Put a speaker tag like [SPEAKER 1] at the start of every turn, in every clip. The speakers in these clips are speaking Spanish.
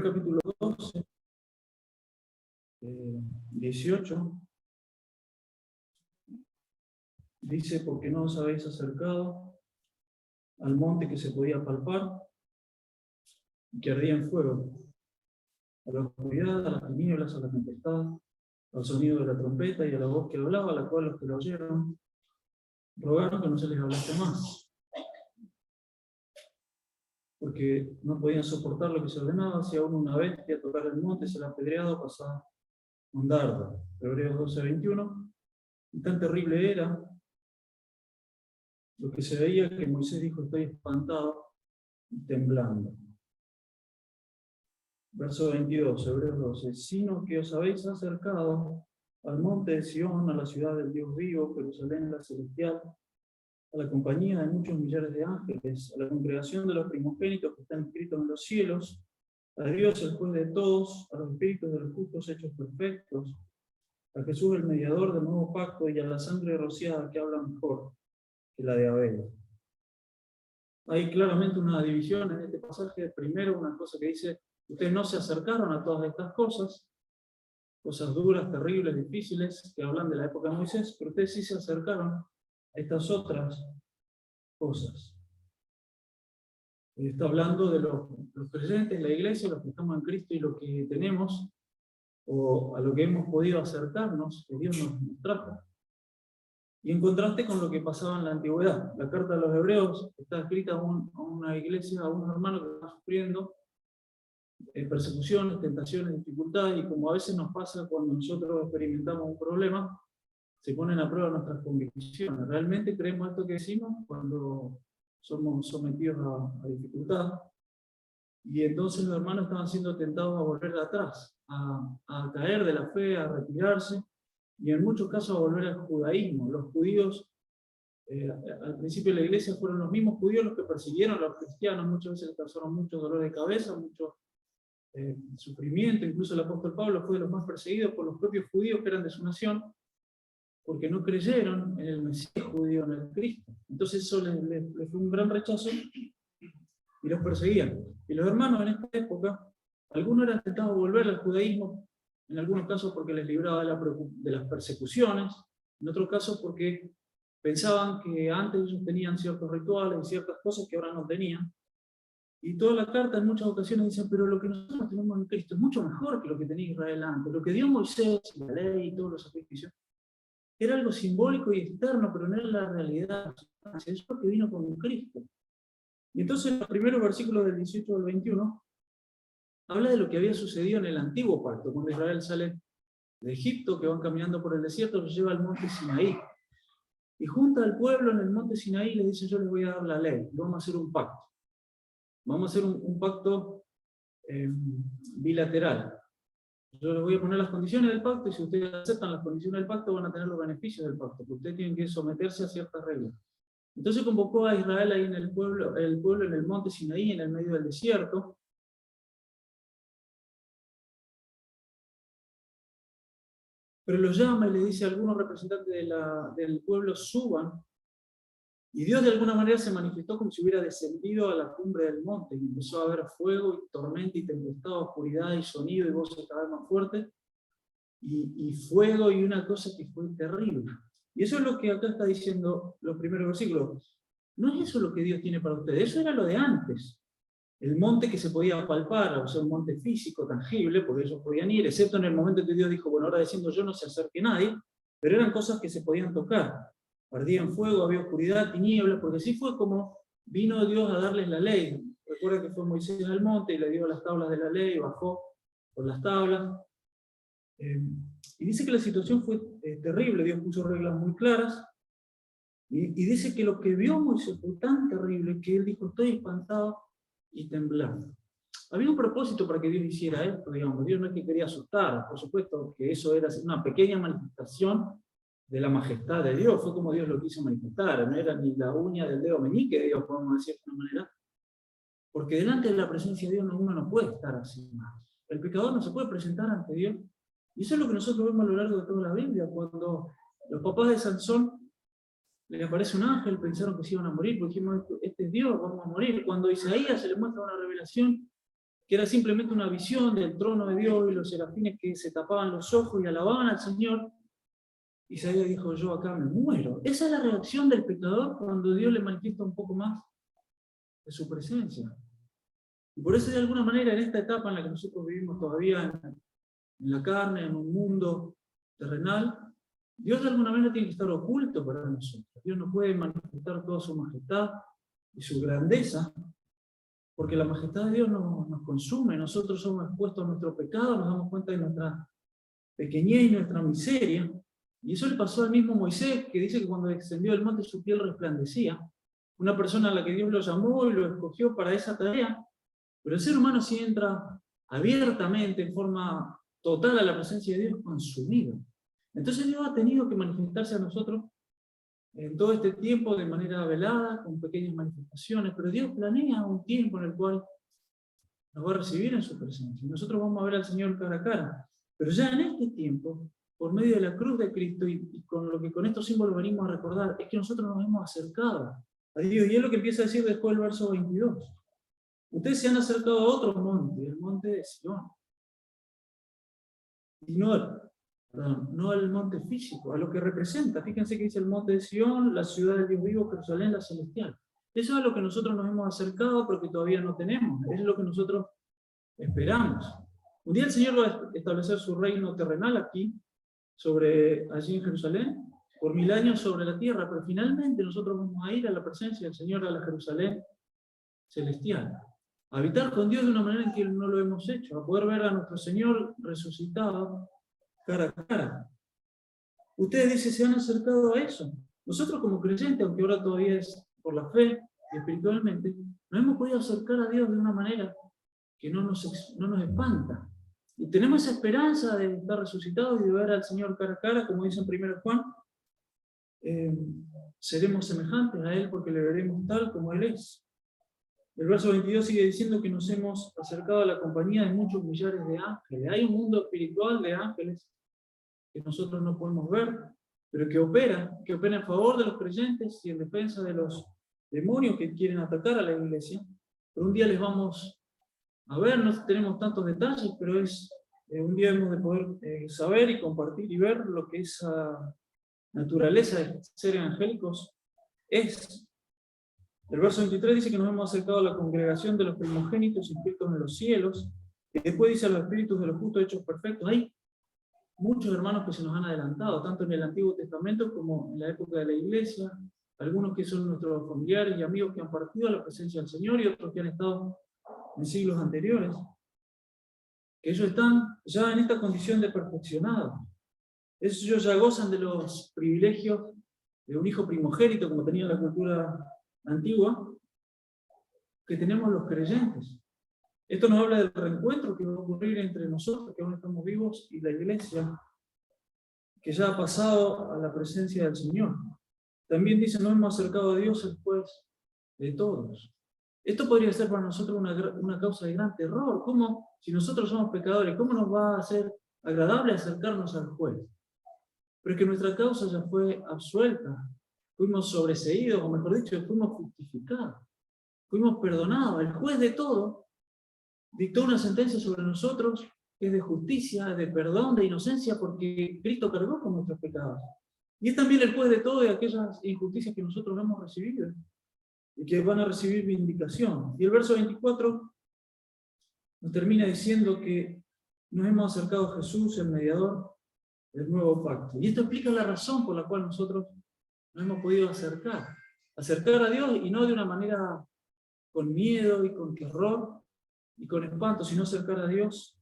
[SPEAKER 1] capítulo 12, 18, dice: porque no os habéis acercado al monte que se podía palpar y que ardía en fuego, a la oscuridad, a las tinieblas, a la tempestad, al sonido de la trompeta y a la voz que hablaba, a la cual los que la oyeron rogaron que no se les hablase más, porque no podían soportar lo que se ordenaba. Si aún una bestia tocar el monte, será apedreado, pasada un dardo. Hebreos 12:21. Y tan terrible era lo que se veía que Moisés dijo: estoy espantado y temblando. Verso 22, Hebreos 12. Sino que os habéis acercado al monte de Sión, a la ciudad del Dios vivo, Jerusalén la celestial, a la compañía de muchos millares de ángeles, a la congregación de los primogénitos que están escritos en los cielos, a Dios el juez de todos, a los espíritus de los justos hechos perfectos, a Jesús el mediador del nuevo pacto y a la sangre rociada que habla mejor que la de Abel. Hay claramente una división en este pasaje. Primero, una cosa que dice: ustedes no se acercaron a todas estas cosas duras, terribles, difíciles, que hablan de la época de Moisés, pero ustedes sí se acercaron a estas otras cosas. Está hablando de los creyentes, la iglesia, los que estamos en Cristo y lo que tenemos, o a lo que hemos podido acercarnos, que Dios nos trajo. Y en contraste con lo que pasaba en la antigüedad. La carta de los Hebreos está escrita a una iglesia, a unos hermanos que están sufriendo persecuciones, tentaciones, dificultades, y como a veces nos pasa cuando nosotros experimentamos un problema, se ponen a prueba nuestras convicciones. ¿Realmente creemos esto que decimos cuando somos sometidos a dificultad? Y entonces los hermanos estaban siendo tentados a volver atrás, a caer de la fe, a retirarse, y en muchos casos a volver al judaísmo. Los judíos, al principio de la iglesia, fueron los mismos judíos los que persiguieron a los cristianos. Muchas veces les causaron mucho dolor de cabeza, mucho sufrimiento. Incluso el apóstol Pablo fue de los más perseguidos por los propios judíos que eran de su nación, porque no creyeron en el Mesías judío, en el Cristo. Entonces eso les fue un gran rechazo y los perseguían. Y los hermanos en esta época, algunos eran tentados a volver al judaísmo, en algunos casos porque les libraba de las persecuciones, en otros casos porque pensaban que antes ellos tenían ciertos rituales y ciertas cosas que ahora no tenían. Y toda la carta en muchas ocasiones dicen: pero lo que nosotros tenemos en Cristo es mucho mejor que lo que tenía Israel antes. Lo que dio Moisés, la ley y todos los sacrificios, era algo simbólico y externo, pero no era la realidad. Eso es lo que vino con Cristo. Y entonces los primeros versículos del 18 al 21 habla de lo que había sucedido en el antiguo pacto, cuando Israel sale de Egipto, que van caminando por el desierto, los lleva al monte Sinaí. Y junta al pueblo en el monte Sinaí y les dice: yo les voy a dar la ley, vamos a hacer un pacto. Vamos a hacer un pacto bilateral. Yo les voy a poner las condiciones del pacto, y si ustedes aceptan las condiciones del pacto, van a tener los beneficios del pacto, porque ustedes tienen que someterse a ciertas reglas. Entonces convocó a Israel ahí en el pueblo en el monte Sinaí, en el medio del desierto. Pero los llama y le dice a algunos representantes del pueblo: suban. Y Dios de alguna manera se manifestó como si hubiera descendido a la cumbre del monte, y empezó a haber fuego y tormenta y tempestad, oscuridad y sonido y voces cada vez más fuertes, y fuego, y una cosa que fue terrible. Y eso es lo que acá está diciendo los primeros versículos. No es eso lo que Dios tiene para ustedes, eso era lo de antes. El monte que se podía palpar, o sea, un monte físico, tangible, porque ellos podían ir, excepto en el momento que Dios dijo: bueno, ahora desciendo yo, no se acerque nadie, pero eran cosas que se podían tocar. Ardía en fuego, había oscuridad, tinieblas, porque así fue como vino Dios a darles la ley. Recuerda que fue Moisés al monte y le dio las tablas de la ley, bajó por las tablas. Y dice que la situación fue terrible. Dios puso reglas muy claras. Y dice que lo que vio Moisés fue tan terrible que él dijo: estoy espantado y temblando. Había un propósito para que Dios hiciera esto, digamos. Dios no es que quería asustar, por supuesto que eso era una pequeña manifestación de la majestad de Dios. Fue como Dios lo quiso manifestar, no era ni la uña del dedo meñique de Dios, podemos decir de una manera, porque delante de la presencia de Dios uno no puede estar así más. El pecador no se puede presentar ante Dios, y eso es lo que nosotros vemos a lo largo de toda la Biblia. Cuando los papás de Sansón le aparece un ángel, pensaron que se iban a morir, porque dijimos: este es Dios, vamos a morir. Cuando a Isaías se le muestra una revelación que era simplemente una visión del trono de Dios y los serafines que se tapaban los ojos y alababan al Señor, Isaías dijo: yo acá me muero. Esa es la reacción del pecador cuando Dios le manifiesta un poco más de su presencia. Y por eso, de alguna manera, en esta etapa en la que nosotros vivimos todavía en la carne, en un mundo terrenal, Dios de alguna manera tiene que estar oculto para nosotros. Dios no puede manifestar toda su majestad y su grandeza, porque la majestad de Dios nos consume. Nosotros somos expuestos a nuestro pecado, nos damos cuenta de nuestra pequeñez y nuestra miseria. Y eso le pasó al mismo Moisés, que dice que cuando descendió del monte su piel resplandecía. Una persona a la que Dios lo llamó y lo escogió para esa tarea. Pero el ser humano, si entra abiertamente, en forma total, a la presencia de Dios, consumido. Entonces Dios ha tenido que manifestarse a nosotros en todo este tiempo de manera velada, con pequeñas manifestaciones, pero Dios planea un tiempo en el cual nos va a recibir en su presencia. Y nosotros vamos a ver al Señor cara a cara. Pero ya en este tiempo, por medio de la cruz de Cristo y con lo que con estos símbolos venimos a recordar, es que nosotros nos hemos acercado a Dios. Y es lo que empieza a decir después el verso 22. Ustedes se han acercado a otro monte, el monte de Sion. Y no al monte físico, a lo que representa. Fíjense que dice el monte de Sion, la ciudad del Dios vivo, Jerusalén, la celestial. Eso es a lo que nosotros nos hemos acercado, pero que todavía no tenemos. Es lo que nosotros esperamos. Un día el Señor va a establecer su reino terrenal aquí, allí en Jerusalén, por 1000 años sobre la tierra, pero finalmente nosotros vamos a ir a la presencia del Señor, a la Jerusalén celestial. A habitar con Dios de una manera en que no lo hemos hecho, a poder ver a nuestro Señor resucitado cara a cara. Ustedes dicen, se han acercado a eso. Nosotros como creyentes, aunque ahora todavía es por la fe y espiritualmente, nos hemos podido acercar a Dios de una manera que no nos espanta. Y tenemos esa esperanza de estar resucitados y de ver al Señor cara a cara, como dice en 1 Juan, seremos semejantes a Él porque le veremos tal como Él es. El verso 22 sigue diciendo que nos hemos acercado a la compañía de muchos millares de ángeles. Hay un mundo espiritual de ángeles que nosotros no podemos ver, pero que opera en favor de los creyentes y en defensa de los demonios que quieren atacar a la iglesia. Pero un día les vamos a ver, no tenemos tantos detalles, pero un día hemos de poder saber y compartir y ver lo que esa naturaleza de seres angélicos es. El verso 23 dice que nos hemos acercado a la congregación de los primogénitos inscritos en los cielos, y después dice a los espíritus de los justos hechos perfectos. Hay muchos hermanos que se nos han adelantado, tanto en el Antiguo Testamento como en la época de la Iglesia, algunos que son nuestros familiares y amigos que han partido a la presencia del Señor y otros que han estado en siglos anteriores, que ellos están ya en esta condición de perfeccionados. Ellos ya gozan de los privilegios de un hijo primogénito, como tenía la cultura antigua, que tenemos los creyentes. Esto nos habla del reencuentro que va a ocurrir entre nosotros, que aún estamos vivos, y la iglesia, que ya ha pasado a la presencia del Señor. También dice, nos hemos acercado a Dios el juez de todos. Esto podría ser para nosotros una causa de gran terror. ¿Cómo, si nosotros somos pecadores, cómo nos va a ser agradable acercarnos al juez? Pero es que nuestra causa ya fue absuelta. Fuimos sobreseídos, o mejor dicho, fuimos justificados. Fuimos perdonados. El juez de todo dictó una sentencia sobre nosotros que es de justicia, de perdón, de inocencia, porque Cristo cargó con nuestros pecados. Y es también el juez de todo de aquellas injusticias que nosotros hemos recibido y que van a recibir vindicación. Y el verso 24 nos termina diciendo que nos hemos acercado a Jesús, el mediador del nuevo pacto. Y esto explica la razón por la cual nosotros nos hemos podido acercar a Dios, y no de una manera con miedo y con terror y con espanto, sino acercar a Dios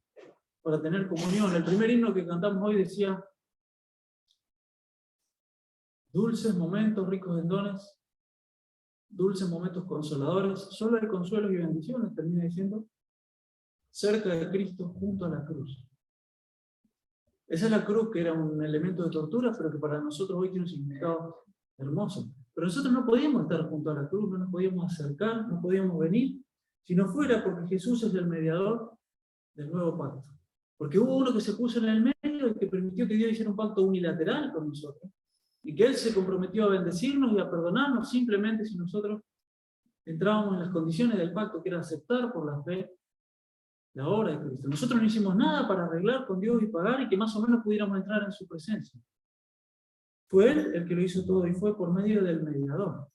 [SPEAKER 1] para tener comunión. El primer himno que cantamos hoy decía: dulces momentos ricos en dones, dulces momentos consoladores, solo hay consuelos y bendiciones, termina diciendo, cerca de Cristo junto a la cruz. Esa es la cruz, que era un elemento de tortura, pero que para nosotros hoy tiene un significado hermoso. Pero nosotros no podíamos estar junto a la cruz, no nos podíamos acercar, no podíamos venir, si no fuera porque Jesús es el mediador del nuevo pacto. Porque hubo uno que se puso en el medio y que permitió que Dios hiciera un pacto unilateral con nosotros. Y que Él se comprometió a bendecirnos y a perdonarnos simplemente si nosotros entrábamos en las condiciones del pacto, que era aceptar por la fe la obra de Cristo. Nosotros no hicimos nada para arreglar con Dios y pagar y que más o menos pudiéramos entrar en su presencia. Fue Él el que lo hizo todo y fue por medio del mediador.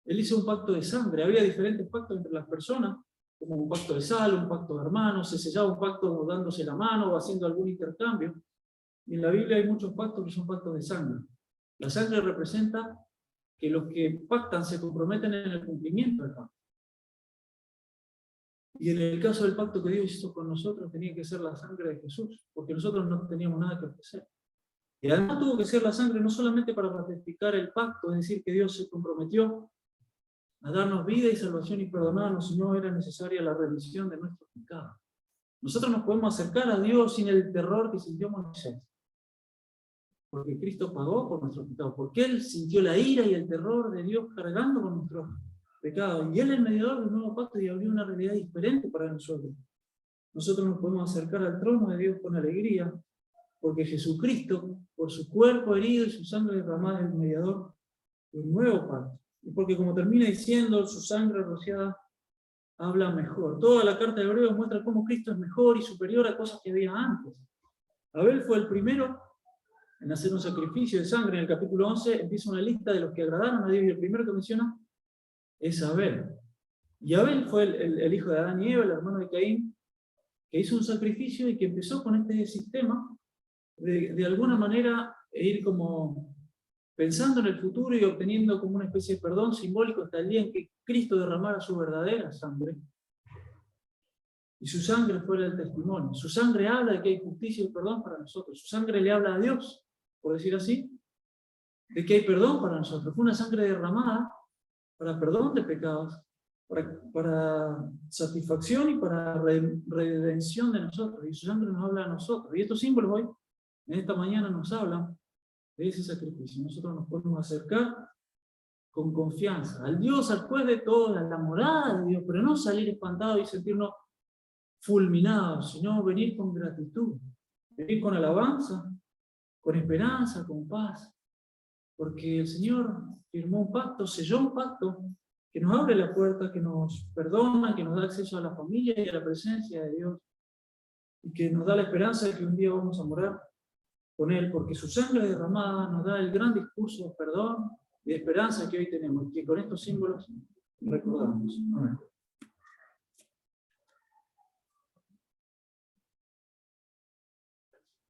[SPEAKER 1] Él hizo un pacto de sangre. Había diferentes pactos entre las personas, como un pacto de sal, un pacto de hermanos, se sellaba un pacto dándose la mano o haciendo algún intercambio. Y en la Biblia hay muchos pactos que son pactos de sangre. La sangre representa que los que pactan se comprometen en el cumplimiento del pacto. Y en el caso del pacto que Dios hizo con nosotros, tenía que ser la sangre de Jesús, porque nosotros no teníamos nada que ofrecer. Y además tuvo que ser la sangre no solamente para ratificar el pacto, es decir, que Dios se comprometió a darnos vida y salvación y perdonarnos, sino era necesaria la remisión de nuestros pecados. Nosotros nos podemos acercar a Dios sin el terror que sintió Moisés, porque Cristo pagó por nuestros pecados, porque Él sintió la ira y el terror de Dios cargando con nuestros pecados, y Él es el mediador del nuevo pacto y abrió una realidad diferente para nosotros. Nosotros nos podemos acercar al trono de Dios con alegría, porque Jesucristo, por su cuerpo herido y su sangre derramada, es el mediador del nuevo pacto. Y porque, como termina diciendo, su sangre rociada habla mejor. Toda la carta de Hebreos muestra cómo Cristo es mejor y superior a cosas que había antes. Abel fue el primero en hacer un sacrificio de sangre. En el capítulo 11 empieza una lista de los que agradaron a Dios, y el primero que menciona es Abel. Y Abel fue el hijo de Adán y Eva, el hermano de Caín, que hizo un sacrificio y que empezó con este sistema de alguna manera ir como pensando en el futuro y obteniendo como una especie de perdón simbólico hasta el día en que Cristo derramara su verdadera sangre. Y su sangre fuera el testimonio. Su sangre habla de que hay justicia y perdón para nosotros. Su sangre le habla a Dios, por decir así, de que hay perdón para nosotros. Fue una sangre derramada para perdón de pecados, para satisfacción y para redención de nosotros. Y su sangre nos habla a nosotros. Y estos símbolos hoy, en esta mañana, nos hablan de ese sacrificio. Nosotros nos podemos acercar con confianza al Dios, al juez de todo, a la morada de Dios, pero no salir espantados y sentirnos fulminados, sino venir con gratitud, venir con alabanza, con esperanza, con paz, porque el Señor firmó un pacto, selló un pacto que nos abre la puerta, que nos perdona, que nos da acceso a la familia y a la presencia de Dios, y que nos da la esperanza de que un día vamos a morar con Él, porque su sangre derramada nos da el gran discurso de perdón y de esperanza que hoy tenemos, y que con estos símbolos recordamos. Amén.